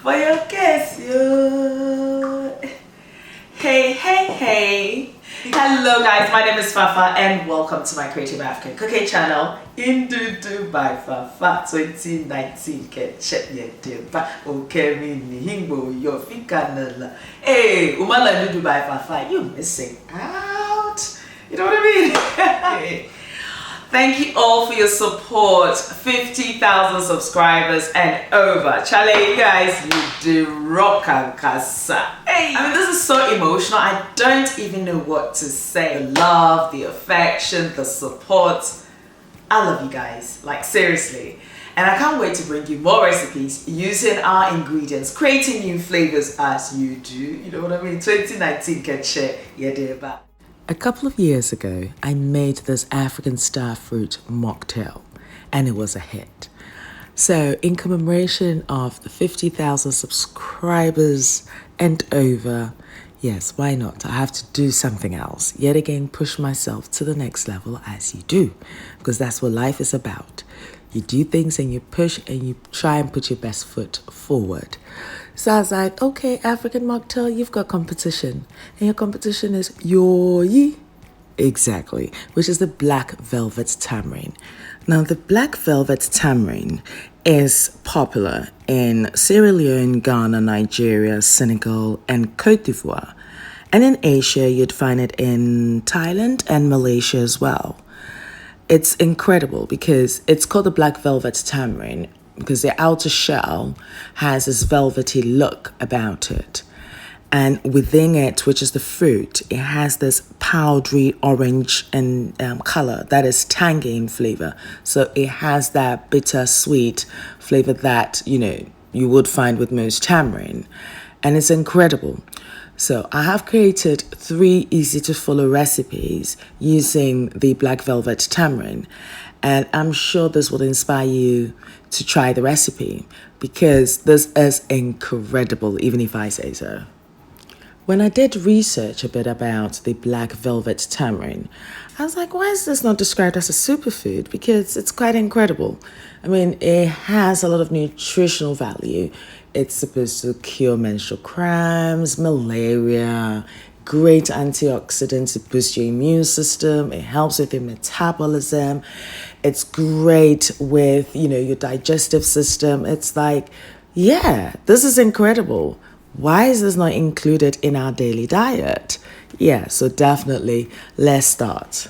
for your case, yo. Hey. Hello guys, my name is Fafa and welcome to my Creative African Cooking channel, Ndudu by Fafa 2019. Hey, Umala Ndudu by Fafa, you missing out. You know what I mean? Thank you all for your support. 50,000 subscribers and over. Chale, you guys, you do rock and casa. Hey, I mean, this is so emotional. I don't even know what to say. The love, the affection, the support. I love you guys, like seriously. And I can't wait to bring you more recipes using our ingredients, creating new flavors as you do. You know what I mean? 2019 can share. Yeah, dear, but. A couple of years ago, I made this African star fruit mocktail, and it was a hit. So, in commemoration of the 50,000 subscribers and over, yes, why not? I have to do something else. Yet again, push myself to the next level as you do, because that's what life is about. You do things and you push and you try and put your best foot forward. So I was like, okay, African mocktail, you've got competition. And your competition is Yor-yee. Exactly, which is the Black Velvet Tamarind. Now, the Black Velvet Tamarind is popular in Sierra Leone, Ghana, Nigeria, Senegal, and Côte d'Ivoire. And in Asia, you'd find it in Thailand and Malaysia as well. It's incredible because it's called the Black Velvet Tamarind because the outer shell has this velvety look about it. And within it, which is the fruit, it has this powdery orange and color that is tangy in flavor. So it has that bitter-sweet flavor that, you would find with most tamarind. And it's incredible. So I have created 3 easy-to-follow recipes using the Black Velvet Tamarind. And I'm sure this will inspire you to try the recipe because this is incredible, even if I say so. When I did research a bit about the Black Velvet Tamarind, I was like, why is this not described as a superfood? Because it's quite incredible. I mean, it has a lot of nutritional value. It's supposed to cure menstrual cramps, malaria, great antioxidants to boost your immune system. It helps with your metabolism. It's great with, your digestive system. It's like, yeah, this is incredible. Why is this not included in our daily diet? Yeah, so definitely, let's start.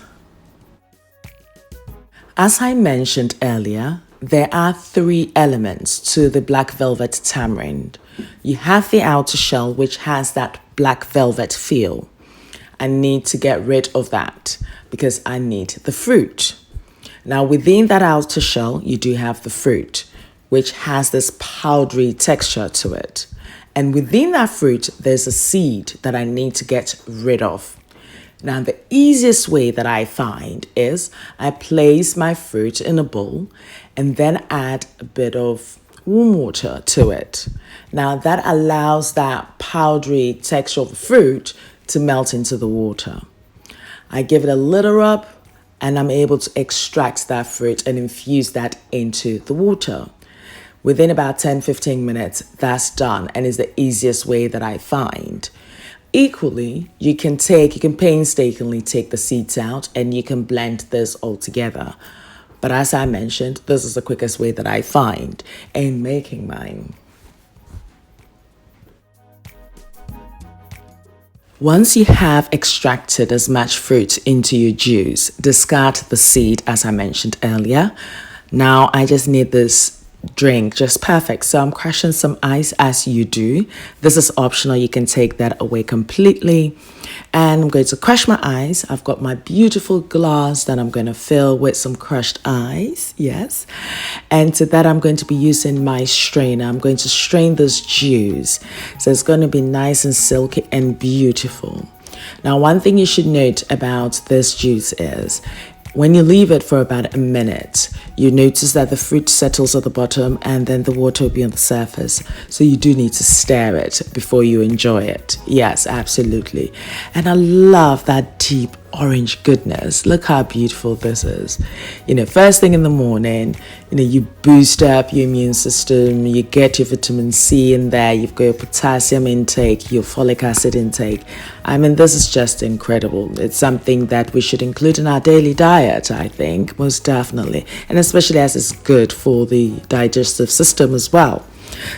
As I mentioned earlier, there are 3 elements to the Black Velvet Tamarind. You have the outer shell, which has that black velvet feel. I need to get rid of that because I need the fruit. Now, within that outer shell, you do have the fruit, which has this powdery texture to it. And within that fruit, there's a seed that I need to get rid of. Now, the easiest way that I find is I place my fruit in a bowl and then add a bit of warm water to it. Now, that allows that powdery texture of the fruit to melt into the water. I give it a little rub and I'm able to extract that fruit and infuse that into the water. Within about 10-15 minutes, that's done and is the easiest way that I find. Equally, you can painstakingly take the seeds out and you can blend this all together. But as I mentioned, this is the quickest way that I find in making mine. Once you have extracted as much fruit into your juice, discard the seed as I mentioned earlier. Now I just need this drink just perfect, so I'm crushing some ice as you do. This is optional, you can take that away completely. And I'm going to crush my ice. I've got my beautiful glass that I'm going to fill with some crushed ice, yes. And to that I'm going to be using my strainer. I'm going to strain this juice so it's going to be nice and silky and beautiful. Now, one thing you should note about this juice is when you leave it for about a minute, you notice that the fruit settles at the bottom and then the water will be on the surface. So you do need to stir it before you enjoy it. Yes, absolutely. And I love that deep orange goodness. Look how beautiful this is. You know, first thing in the morning, you know, you boost up your immune system, you get your vitamin C in there, you've got your potassium intake, your folic acid intake. I mean, this is just incredible. It's something that we should include in our daily diet, I think, most definitely. And especially as it's good for the digestive system as well.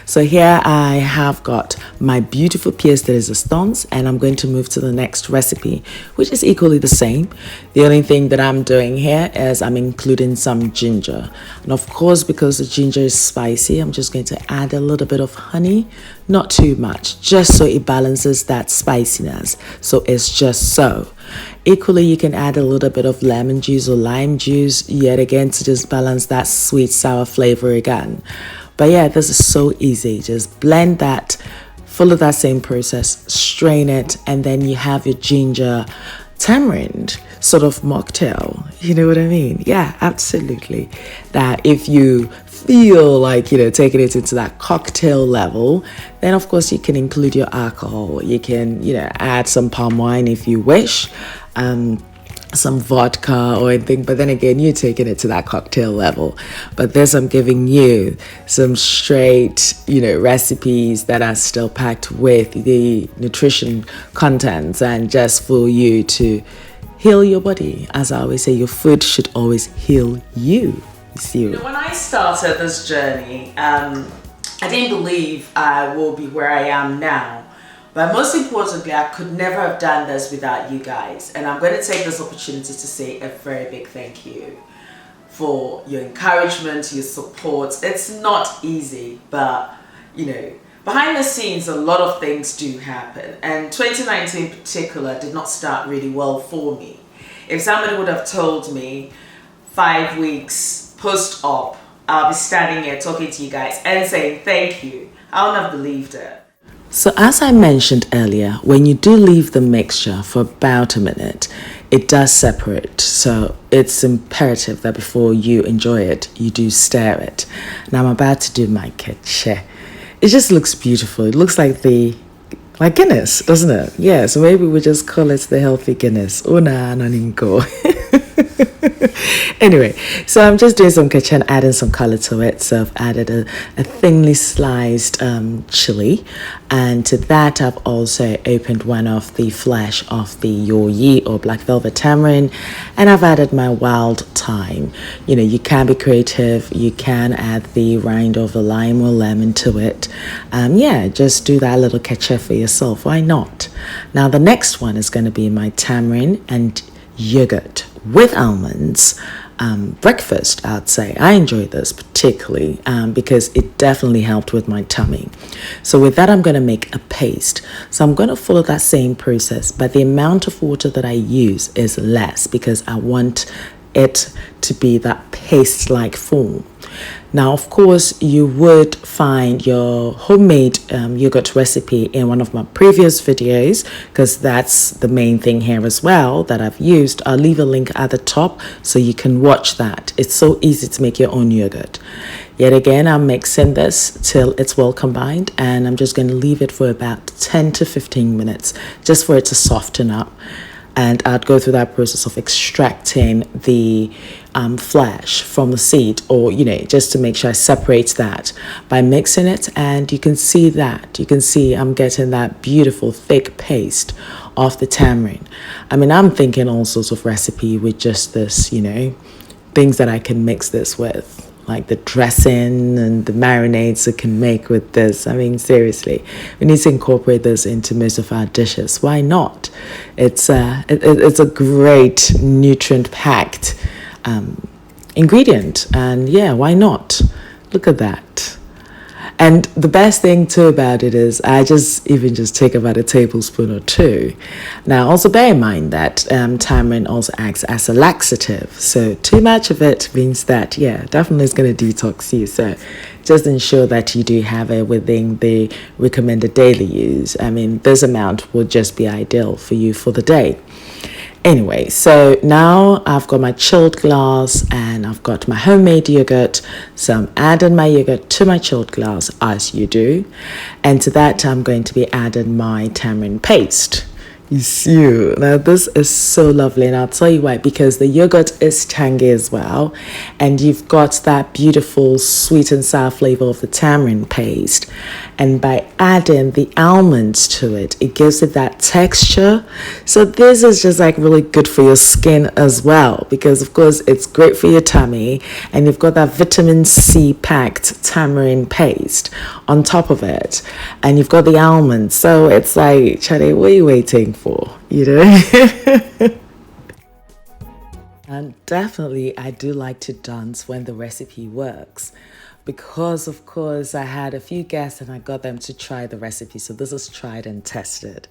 So here I have got my beautiful pièce de résistance, and I'm going to move to the next recipe, which is equally the same. The only thing that I'm doing here is I'm including some ginger. And of course, because the ginger is spicy, I'm just going to add a little bit of honey, not too much, just so it balances that spiciness. So it's just so. Equally, you can add a little bit of lemon juice or lime juice, yet again, to just balance that sweet sour flavor again. But yeah, this is so easy. Just blend that, follow that same process, strain it, and then you have your ginger tamarind sort of mocktail. You know what I mean? Yeah, absolutely. That if you feel like, you know, taking it into that cocktail level, then of course you can include your alcohol. You can, you know, add some palm wine if you wish. Some vodka or anything, but then again, you're taking it to that cocktail level. But this, I'm giving you some straight, you know, recipes that are still packed with the nutrition contents, and just for you to heal your body. As I always say, your food should always heal you. You see, you know, when I started this journey, I didn't believe I will be where I am now. But most importantly, I could never have done this without you guys. And I'm going to take this opportunity to say a very big thank you for your encouragement, your support. It's not easy, but, you know, behind the scenes, a lot of things do happen. And 2019 in particular did not start really well for me. If somebody would have told me 5 weeks post-op, I'll be standing here talking to you guys and saying thank you, I wouldn't have believed it. So as I mentioned earlier, when you do leave the mixture for about a minute, it does separate. So it's imperative that before you enjoy it, you do stir it. Now I'm about to do my keche. It just looks beautiful. It looks like Guinness, doesn't it? Yeah, so maybe we just call it the healthy Guinness. Una naninko. Anyway, so I'm just doing some kitchen, adding some color to it. So I've added a thinly sliced chili, and to that I've also opened one of the flesh of the Yoryee or Black Velvet Tamarind, and I've added my wild thyme. You know, you can be creative. You can add the rind of a lime or lemon to it. Yeah, just do that little ketchup for yourself. Why not? Now the next one is going to be my tamarind and yogurt with almonds. Breakfast, I'd say. I enjoy this particularly because it definitely helped with my tummy. So with that, I'm going to make a paste. So I'm going to follow that same process, but the amount of water that I use is less because I want it to be that paste-like form. Now, of course, you would find your homemade yogurt recipe in one of my previous videos, because that's the main thing here as well that I've used. I'll leave a link at the top so you can watch that. It's so easy to make your own yogurt. Yet again, I'm mixing this till it's well combined, and I'm just going to leave it for about 10 to 15 minutes just for it to soften up. And I'd go through that process of extracting the flesh from the seed, or, you know, just to make sure I separate that by mixing it. And you can see that. You can see I'm getting that beautiful thick paste of the tamarind. I mean, I'm thinking all sorts of recipe with just this, you know, things that I can mix this with, like the dressing and the marinades I can make with this. I mean, seriously, we need to incorporate this into most of our dishes. Why not? It's a great nutrient-packed ingredient, and yeah, why not? Look at that. And the best thing too about it is I just take about a tablespoon or two. Now also bear in mind that tamarind also acts as a laxative. So too much of it means that, yeah, definitely it's going to detox you. So just ensure that you do have it within the recommended daily use. I mean, this amount will just be ideal for you for the day. Anyway, so now I've got my chilled glass and I've got my homemade yogurt. So I'm adding my yogurt to my chilled glass, as you do. And to that, I'm going to be adding my tamarind paste. You see, now this is so lovely, and I'll tell you why. Because the yogurt is tangy as well, and you've got that beautiful sweet and sour flavor of the tamarind paste. And by adding the almonds to it, it gives it that texture. So this is just like really good for your skin as well, because of course it's great for your tummy, and you've got that vitamin C packed tamarind paste on top of it, and you've got the almonds. So it's like, Charlie, what are you waiting for? You know? And definitely, I do like to dance when the recipe works, because of course I had a few guests and I got them to try the recipe. So this is tried and tested.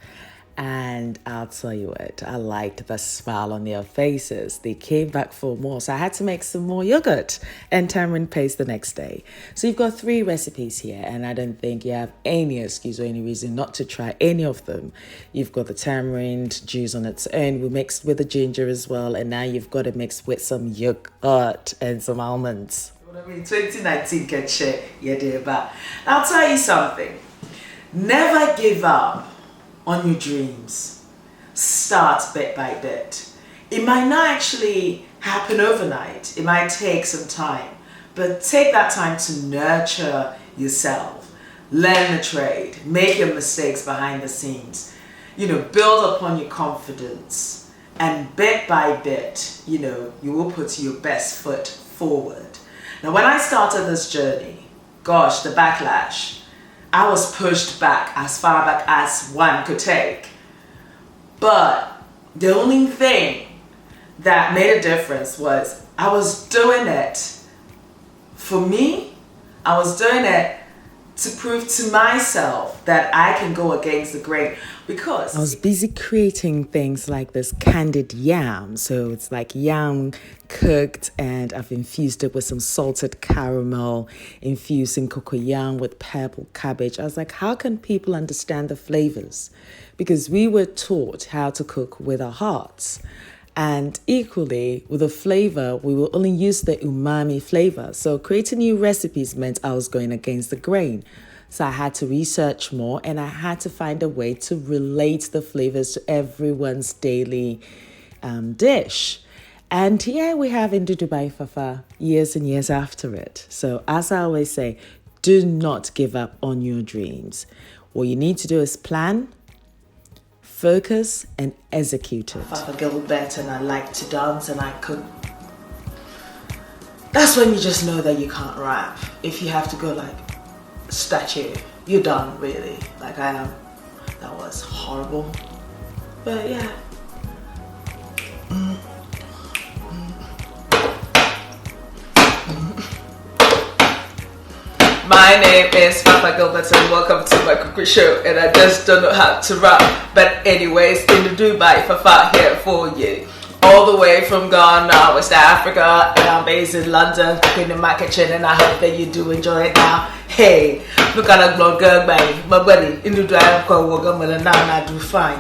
And I'll tell you what, I liked the smile on their faces. They came back for more. So I had to make some more yogurt and tamarind paste the next day. So you've got 3 recipes here, and I don't think you have any excuse or any reason not to try any of them. You've got the tamarind juice on its own. We mixed with the ginger as well. And now you've got to mix with some yogurt and some almonds. 2019 can share, yeah, dear, but I'll tell you something. Never give up on your dreams. Start bit by bit. It might not actually happen overnight. It might take some time, but take that time to nurture yourself. Learn the trade. Make your mistakes behind the scenes. You know, build upon your confidence, and bit by bit, you know, you will put your best foot forward. Now, when I started this journey, gosh, the backlash, I was pushed back as far back as one could take. But the only thing that made a difference was I was doing it for me. I was doing it to prove to myself that I can go against the grain, because I was busy creating things like this candied yam. So it's like yam cooked, and I've infused it with some salted caramel, infusing COCOYAM with purple cabbage. I was like, how can people understand the flavors? Because we were taught how to cook with our hearts. And equally, with the flavor, we will only use the umami flavor. So creating new recipes meant I was going against the grain. So I had to research more, and I had to find a way to relate the flavors to everyone's daily dish. And here we have Ndudu by Fafa years and years after it. So as I always say, do not give up on your dreams. What you need to do is plan, focus, and execute it. Fafa Gilbert, and I like to dance, and I could. That's when you just know that you can't rap. If you have to go like statue, you're done, really. Like I am. That was horrible. But yeah. My name is Fafa Gilbert, and welcome to my cookery show. And I just don't know how to rap, but anyways, in the Dubai, Fafa here for you, all the way from Ghana, West Africa, and I'm based in London, cooking in my kitchen, and I hope that you do enjoy it now. Hey, look at that blonde girl, my buddy. In the Dubai, I'm called Wogan, now I do fine.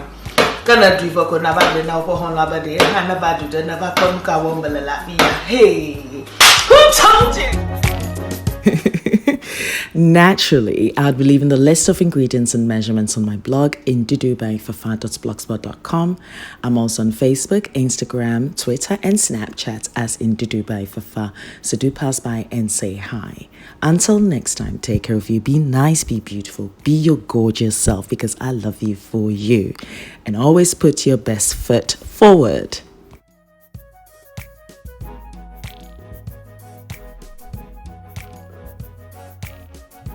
Gonna do for never be now for home, but I never do the never come Kawambala. Hey, who told you? Naturally, I'd be leaving the list of ingredients and measurements on my blog, indudubyfafa.blogspot.com. I'm also on Facebook, Instagram, Twitter, and Snapchat as Ndudu by Fafa. So do pass by and say hi. Until next time, take care of you. Be nice, be beautiful, be your gorgeous self, because I love you for you. And always put your best foot forward.